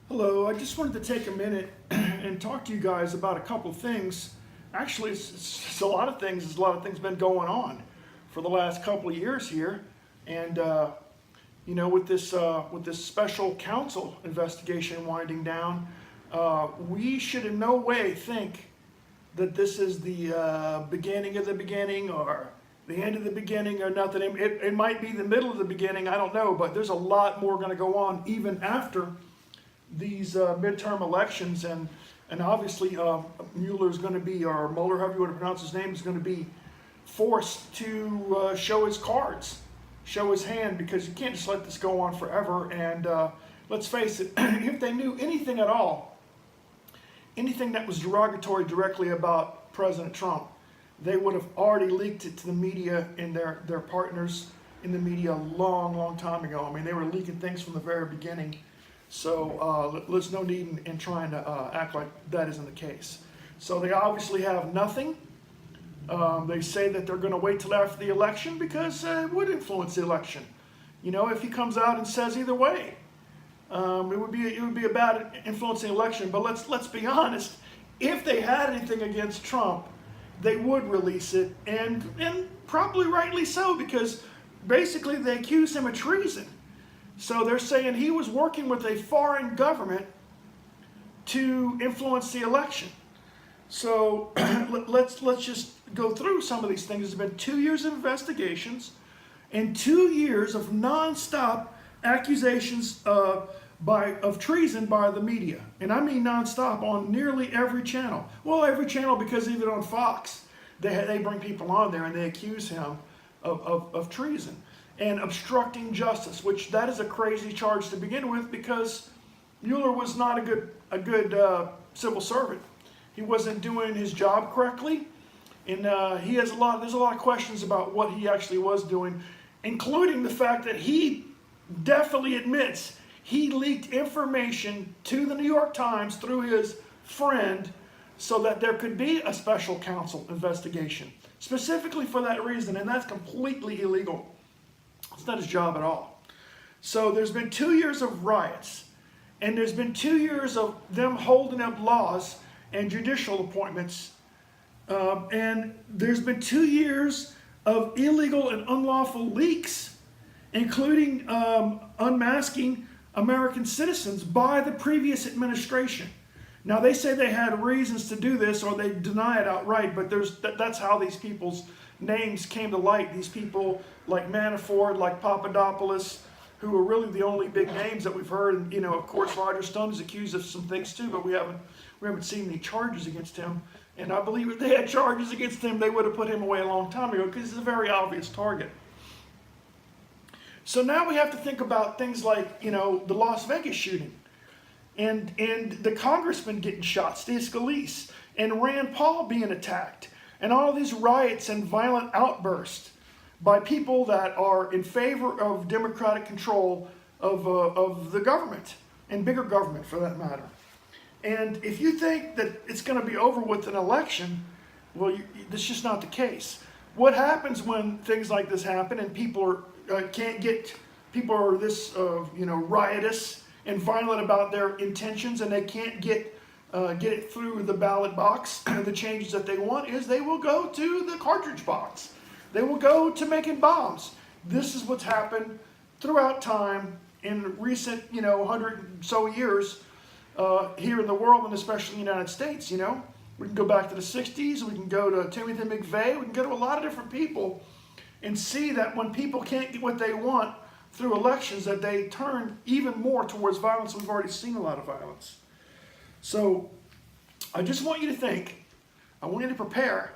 Hello, I just wanted to take a minute and talk to you guys about a couple of things. Actually, it's a lot of things. There's a lot of things been going on for the last couple of years here, and with this special counsel investigation winding down, we should in no way think that this is the beginning of the beginning or the end of the beginning or nothing. It might be the middle of the beginning. I don't know, but there's a lot more going to go on even after these midterm elections, and obviously Mueller's going to be, or Mueller, however you want to pronounce his name, is going to be forced to show his cards, show his hand, because you can't just let this go on forever. And let's face it, if they knew anything at all, anything that was derogatory directly about President Trump, they would have already leaked it to the media and their partners in the media a long time ago. I mean, they were leaking things from the very beginning. So there's no need in trying to act like that isn't the case. So they obviously have nothing. They say that they're going to wait till after the election because it would influence the election. You know, if he comes out and says either way, it would be a bad influencing election. But let's be honest. If they had anything against Trump, they would release it, and probably rightly so, because basically they accuse him of treason. So they're saying he was working with a foreign government to influence the election. So let's just go through some of these things. There's been 2 years of investigations and 2 years of nonstop accusations of treason by the media. And I mean nonstop on nearly every channel. Well, every channel, because even on Fox, they bring people on there and they accuse him of treason and obstructing justice, which that is a crazy charge to begin with, because Mueller was not a good civil servant. He wasn't doing his job correctly, and there's a lot of questions about what he actually was doing, including the fact that he definitely admits he leaked information to the New York Times through his friend so that there could be a special counsel investigation, specifically for that reason, and that's completely illegal. It's not his job at all. So there's been 2 years of riots, and there's been 2 years of them holding up laws and judicial appointments, and there's been 2 years of illegal and unlawful leaks, including unmasking American citizens by the previous administration. Now, they say they had reasons to do this, or they deny it outright, but that's how these people's names came to light. These people like Manafort, like Papadopoulos, who are really the only big names that we've heard. And, of course, Roger Stone is accused of some things too, but we haven't seen any charges against him. And I believe if they had charges against him, they would have put him away a long time ago, because he's a very obvious target. So now we have to think about things like, the Las Vegas shooting, and the congressman getting shot, Steve Scalise, and Rand Paul being attacked, and all these riots and violent outbursts by people that are in favor of democratic control of the government, and bigger government for that matter. And if you think that it's going to be over with an election, well, that's just not the case. What happens when things like this happen and people are this riotous and violent about their intentions, and they can't get it through the ballot box, the changes that they want, is they will go to the cartridge box. They will go to making bombs. This is what's happened throughout time in recent, 100 so years here in the world, and especially in the United States. We can go back to the 60s, we can go to Timothy McVeigh, we can go to a lot of different people and see that when people can't get what they want through elections, that they turn even more towards violence. We've already seen a lot of violence. So I just want you to think, I want you to prepare,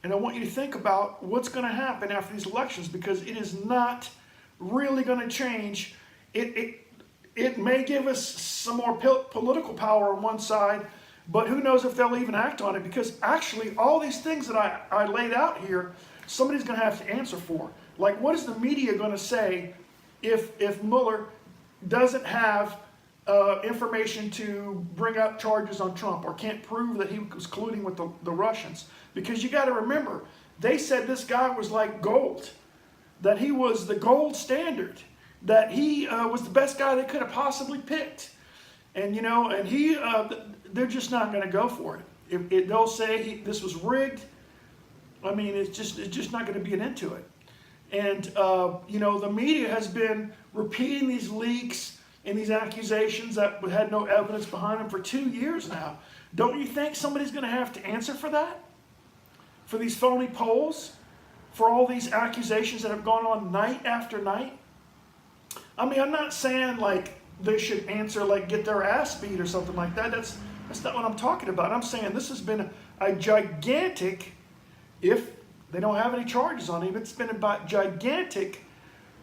and I want you to think about what's going to happen after these elections, because it is not really going to change. It may give us some more political power on one side, but who knows if they'll even act on it, because actually all these things that I laid out here, somebody's going to have to answer for. Like, what is the media going to say if Mueller doesn't have information to bring up charges on Trump, or can't prove that he was colluding with the Russians? Because you got to remember, they said this guy was like gold, that he was the gold standard, that he was the best guy they could have possibly picked. And they're just not going to go for it. They'll say this was rigged. I mean, it's just not going to be an end to it. And the media has been repeating these leaks and these accusations that had no evidence behind them for 2 years now. Don't you think somebody's going to have to answer for that? For these phony polls? For all these accusations that have gone on night after night? I mean, I'm not saying like they should answer, like get their ass beat or something like that. That's not what I'm talking about. I'm saying this has been a gigantic, if they don't have any charges on him, it's been a gigantic,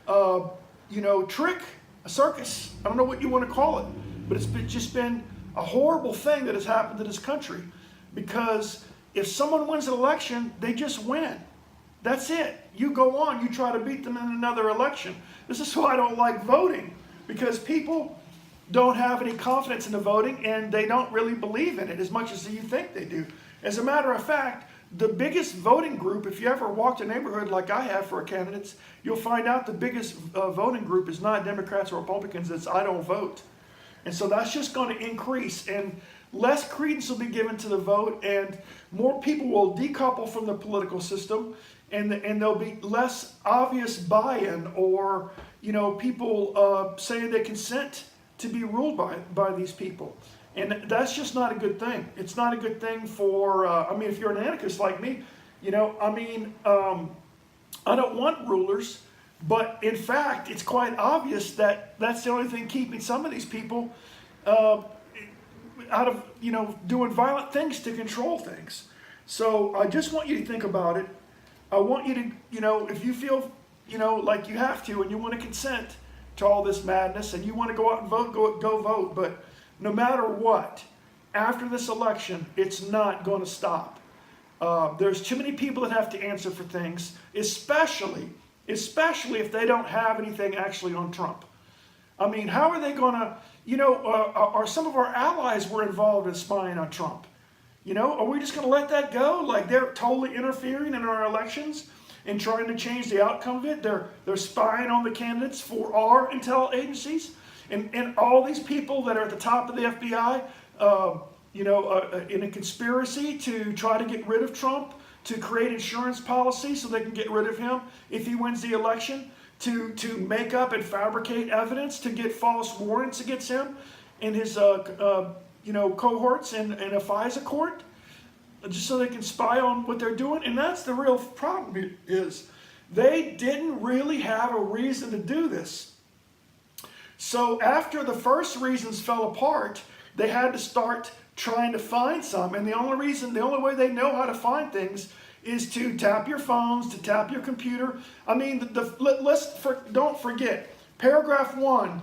trick, a circus. I don't know what you want to call it, but it's just been a horrible thing that has happened to this country. Because if someone wins an election, they just win. That's it. You go on, you try to beat them in another election. This is why I don't like voting, because people don't have any confidence in the voting and they don't really believe in it as much as you think they do. As a matter of fact, the biggest voting group, if you ever walked a neighborhood like I have for candidates, you'll find out the biggest voting group is not Democrats or Republicans, it's I don't vote. And so that's just going to increase, and less credence will be given to the vote, and more people will decouple from the political system, and there'll be less obvious buy-in, or people saying they consent to be ruled by these people. And that's just not a good thing. It's not a good thing for, if you're an anarchist like me, I don't want rulers, but in fact, it's quite obvious that that's the only thing keeping some of these people out of, doing violent things to control things. So I just want you to think about it. I want you to, if you feel, like you have to and you want to consent to all this madness and you want to go out and vote, go vote. But no matter what, after this election, it's not going to stop. There's too many people that have to answer for things, especially if they don't have anything actually on Trump. I mean, how are they going to, are some of our allies were involved in spying on Trump? Are we just going to let that go? Like they're totally interfering in our elections and trying to change the outcome of it? They're spying on the candidates for our intel agencies? And all these people that are at the top of the FBI, in a conspiracy to try to get rid of Trump, to create insurance policy so they can get rid of him if he wins the election, to make up and fabricate evidence to get false warrants against him and his cohorts in a FISA court, just so they can spy on what they're doing. And that's the real problem, is they didn't really have a reason to do this. So after the first reasons fell apart, they had to start trying to find some. And the only way they know how to find things is to tap your phones, to tap your computer. I mean, don't forget, paragraph 1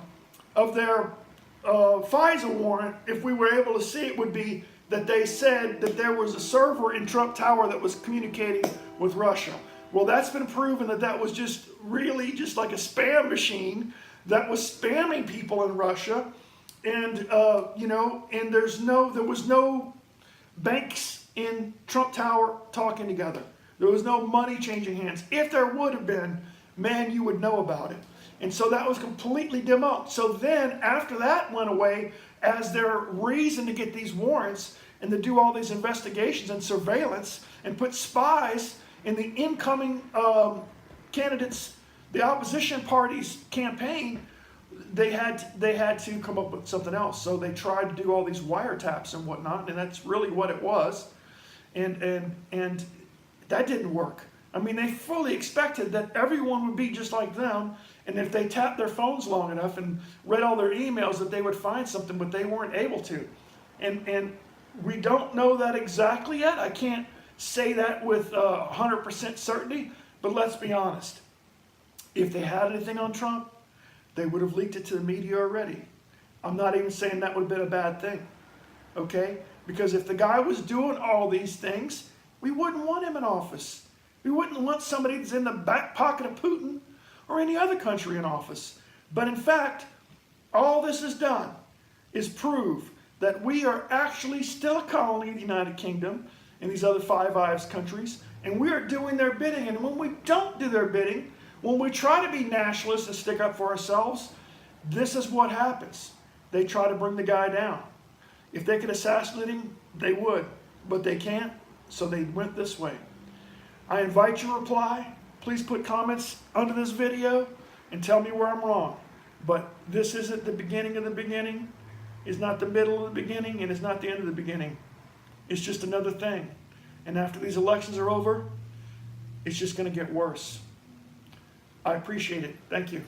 of their FISA warrant, if we were able to see it, would be that they said that there was a server in Trump Tower that was communicating with Russia. Well, that's been proven that was just really just like a spam machine that was spamming people in Russia, and and there was no banks in Trump Tower talking together. There was no money changing hands. If there would have been, man, you would know about it. And so that was completely demoted. So then, after that went away as their reason to get these warrants and to do all these investigations and surveillance and put spies in the incoming candidates, the opposition party's campaign, they had to come up with something else. So they tried to do all these wiretaps and whatnot, and that's really what it was. And that didn't work. I mean, they fully expected that everyone would be just like them, and if they tapped their phones long enough and read all their emails, that they would find something, but they weren't able to. And we don't know that exactly yet. I can't say that with 100% certainty, but let's be honest. If they had anything on Trump, they would have leaked it to the media already. I'm not even saying that would have been a bad thing, okay? Because if the guy was doing all these things, we wouldn't want him in office. We wouldn't want somebody that's in the back pocket of Putin or any other country in office. But in fact, all this has done is prove that we are actually still a colony of the United Kingdom and these other Five Eyes countries, and we are doing their bidding. And when we don't do their bidding, when we try to be nationalists and stick up for ourselves, this is what happens. they try to bring the guy down. If they could assassinate him, they would, but they can't, so they went this way. I invite your reply. Please put comments under this video and tell me where I'm wrong. But this isn't the beginning of the beginning, it's not the middle of the beginning, and it's not the end of the beginning. It's just another thing. And after these elections are over, it's just going to get worse. I appreciate it. Thank you.